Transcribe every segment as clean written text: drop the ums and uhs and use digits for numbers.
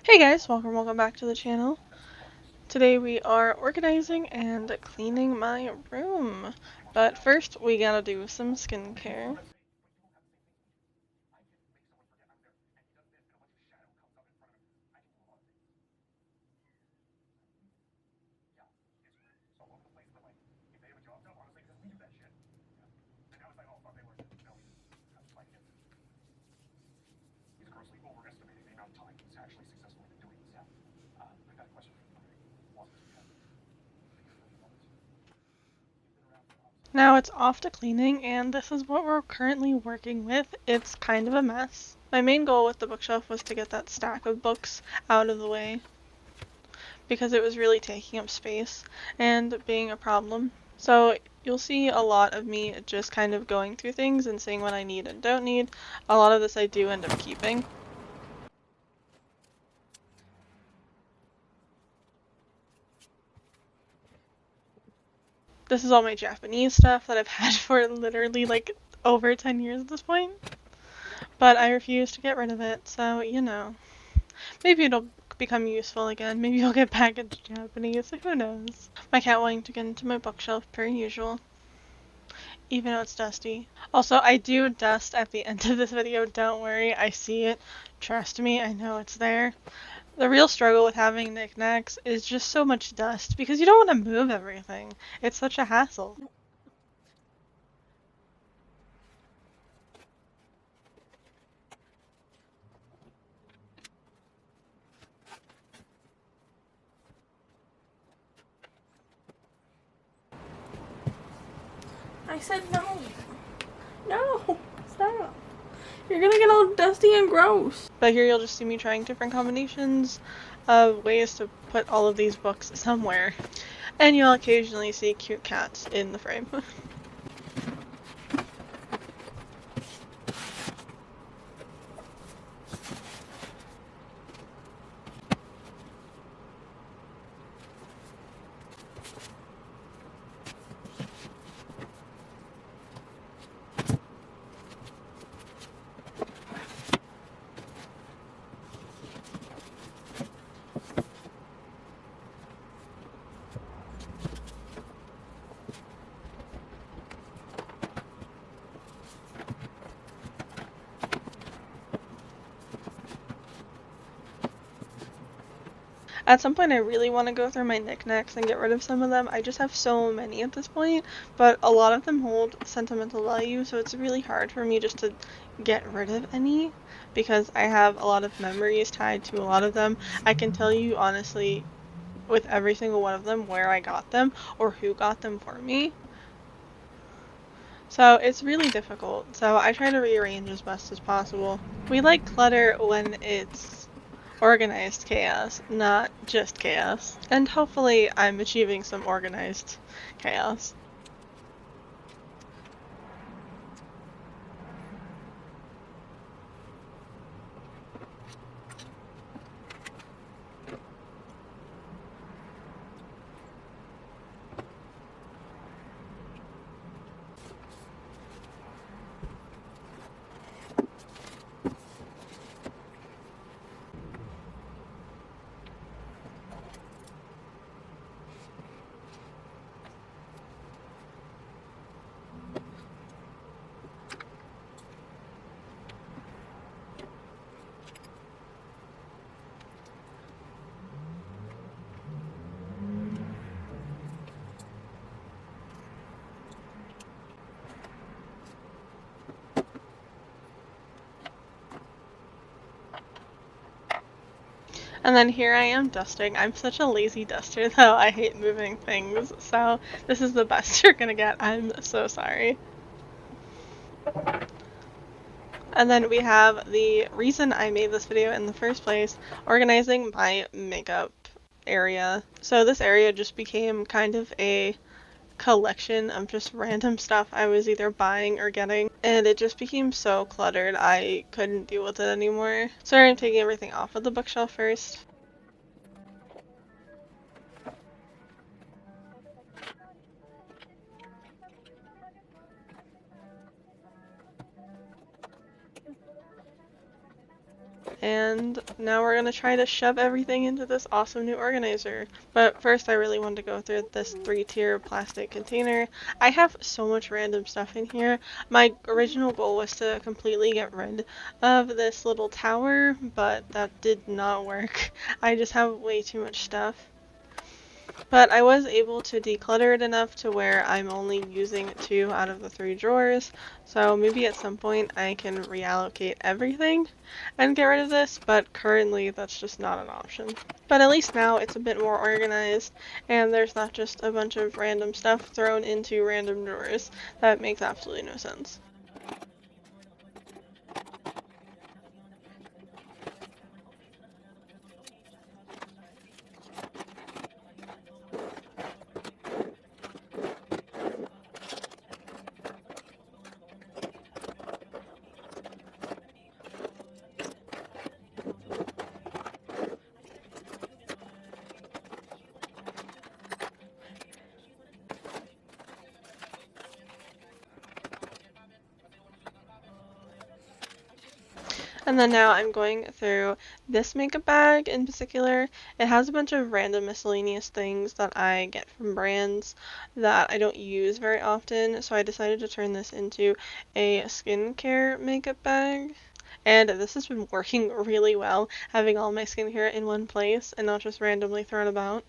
Hey guys, welcome back to the channel. Today we are organizing and cleaning my room. But first we gotta do some skincare. Now it's off to cleaning, and this is what we're currently working with. It's kind of a mess. My main goal with the bookshelf was to get that stack of books out of the way because it was really taking up space and being a problem. So you'll see a lot of me just kind of going through things and seeing what I need and don't need. A lot of this I do end up keeping. This is all my Japanese stuff that I've had for literally like over 10 years at this point. But I refuse to get rid of it, so you know. Maybe it'll become useful again. Maybe I'll get back into Japanese, who knows. My cat wanting to get into my bookshelf per usual, even though it's dusty. Also, I do dust at the end of this video, don't worry, I see it. Trust me, I know it's there. The real struggle with having knickknacks is just so much dust because you don't want to move everything. It's such a hassle. I said no. No, stop. You're gonna get all dusty and gross. But here you'll just see me trying different combinations of ways to put all of these books somewhere. And you'll occasionally see cute cats in the frame. At some point I really want to go through my knickknacks and get rid of some of them. I just have so many at this point, but a lot of them hold sentimental value, so it's really hard for me just to get rid of any because I have a lot of memories tied to a lot of them. I can tell you honestly with every single one of them where I got them or who got them for me. So it's really difficult. So I try to rearrange as best as possible. We like clutter when it's organized chaos, not just chaos. And hopefully I'm achieving some organized chaos. And then here I am dusting. I'm such a lazy duster though. I hate moving things. So this is the best you're gonna get. I'm so sorry. And then we have the reason I made this video in the first place, organizing my makeup area. So this area just became kind of a collection of just random stuff I was either buying or getting, and it just became so cluttered I couldn't deal with it anymore. Sorry, I'm taking everything off of the bookshelf first. And and now we're gonna try to shove everything into this awesome new organizer. But first I really wanted to go through this 3-tier plastic container. I have so much random stuff in here. My original goal was to completely get rid of this little tower, but that did not work. I just have way too much stuff. But I was able to declutter it enough to where I'm only using 2 out of the 3 drawers, so maybe at some point I can reallocate everything and get rid of this, but currently that's just not an option. But at least now it's a bit more organized, and there's not just a bunch of random stuff thrown into random drawers. That makes absolutely no sense. And then now I'm going through this makeup bag in particular. It has a bunch of random miscellaneous things that I get from brands that I don't use very often, so I decided to turn this into a skincare makeup bag. And this has been working really well, having all my skincare in one place and not just randomly thrown about.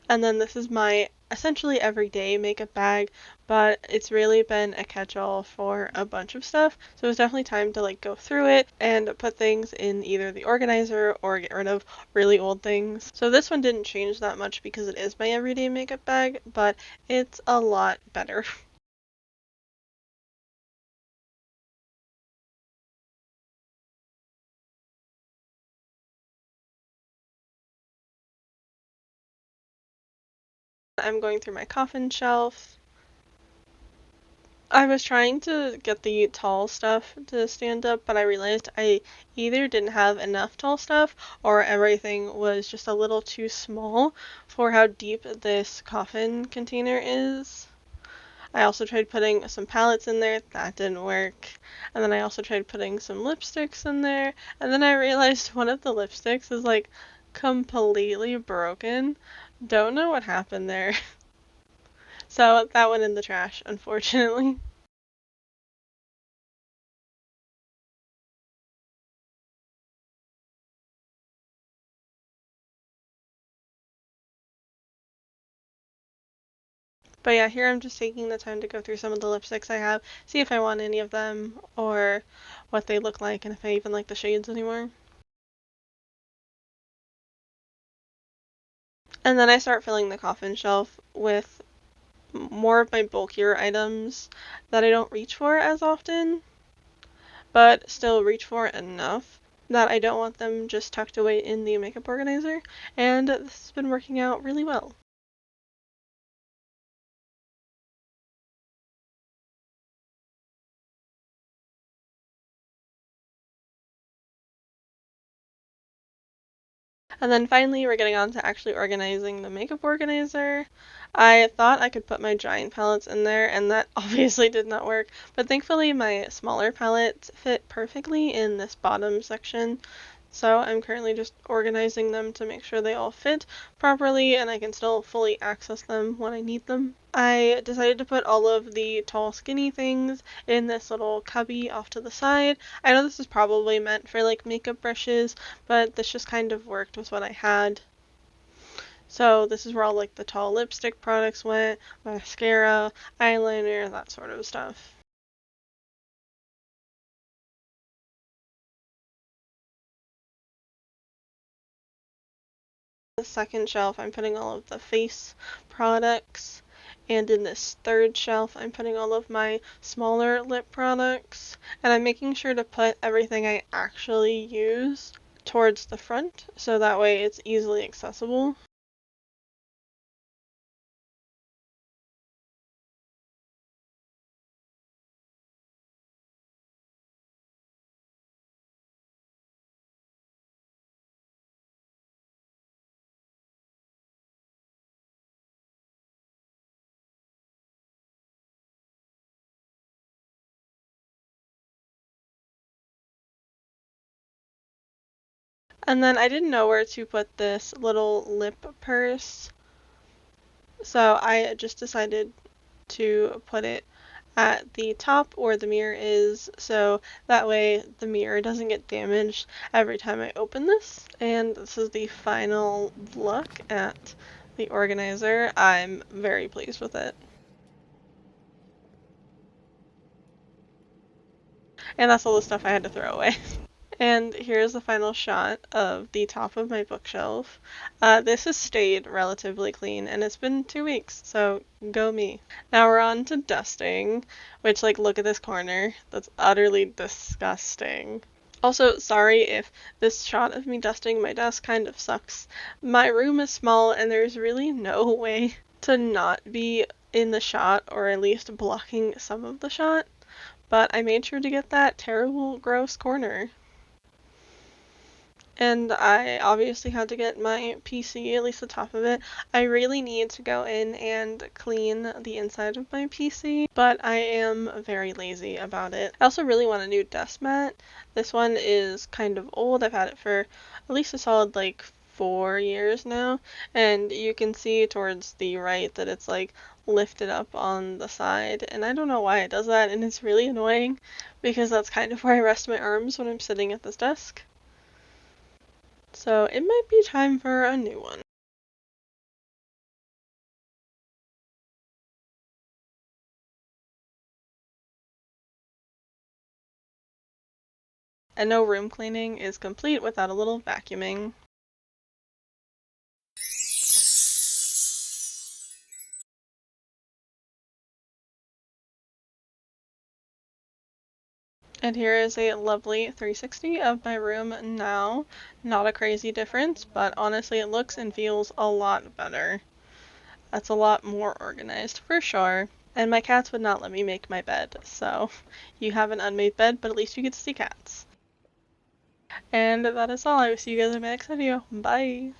And then this is my essentially everyday makeup bag, but it's really been a catch-all for a bunch of stuff. So it's definitely time to like go through it and put things in either the organizer or get rid of really old things. So this one didn't change that much because it is my everyday makeup bag, but it's a lot better. I'm going through my coffin shelf. I was trying to get the tall stuff to stand up, but I realized I either didn't have enough tall stuff or everything was just a little too small for how deep this coffin container is. I also tried putting some palettes in there, that didn't work. And then I also tried putting some lipsticks in there, and then I realized one of the lipsticks is like completely broken. Don't know what happened there. So that went in the trash, unfortunately. But yeah, here I'm just taking the time to go through some of the lipsticks I have, see if I want any of them or what they look like and if I even like the shades anymore. And then I start filling the coffin shelf with more of my bulkier items that I don't reach for as often, but still reach for enough that I don't want them just tucked away in the makeup organizer, and this has been working out really well. And then finally, we're getting on to actually organizing the makeup organizer. I thought I could put my giant palettes in there, and that obviously did not work, but thankfully my smaller palettes fit perfectly in this bottom section. So I'm currently just organizing them to make sure they all fit properly and I can still fully access them when I need them. I decided to put all of the tall skinny things in this little cubby off to the side. I know this is probably meant for like makeup brushes, but this just kind of worked with what I had. So this is where all like the tall lipstick products went, mascara, eyeliner, that sort of stuff. The second shelf, I'm putting all of the face products, and in this third shelf, I'm putting all of my smaller lip products, and I'm making sure to put everything I actually use towards the front, so that way it's easily accessible. And then I didn't know where to put this little lip purse, so I just decided to put it at the top where the mirror is, so that way the mirror doesn't get damaged every time I open this. And this is the final look at the organizer. I'm very pleased with it. And that's all the stuff I had to throw away. And here's the final shot of the top of my bookshelf. This has stayed relatively clean, and it's been 2 weeks, so go me. Now we're on to dusting, which, like, look at this corner. That's utterly disgusting. Also, sorry if this shot of me dusting my desk kind of sucks. My room is small, and there's really no way to not be in the shot, or at least blocking some of the shot. But I made sure to get that terrible, gross corner. And I obviously had to get my PC, at least the top of it. I really need to go in and clean the inside of my PC, but I am very lazy about it. I also really want a new desk mat. This one is kind of old. I've had it for at least a solid like 4 years now, and you can see towards the right that it's like lifted up on the side, and I don't know why it does that, and it's really annoying because that's kind of where I rest my arms when I'm sitting at this desk. So it might be time for a new one. And no room cleaning is complete without a little vacuuming. And here is a lovely 360 of my room now. Not a crazy difference, but honestly it looks and feels a lot better. That's a lot more organized for sure. And my cats would not let me make my bed, so you have an unmade bed, but at least you get to see cats. And that is all. I will see you guys in my next video. Bye!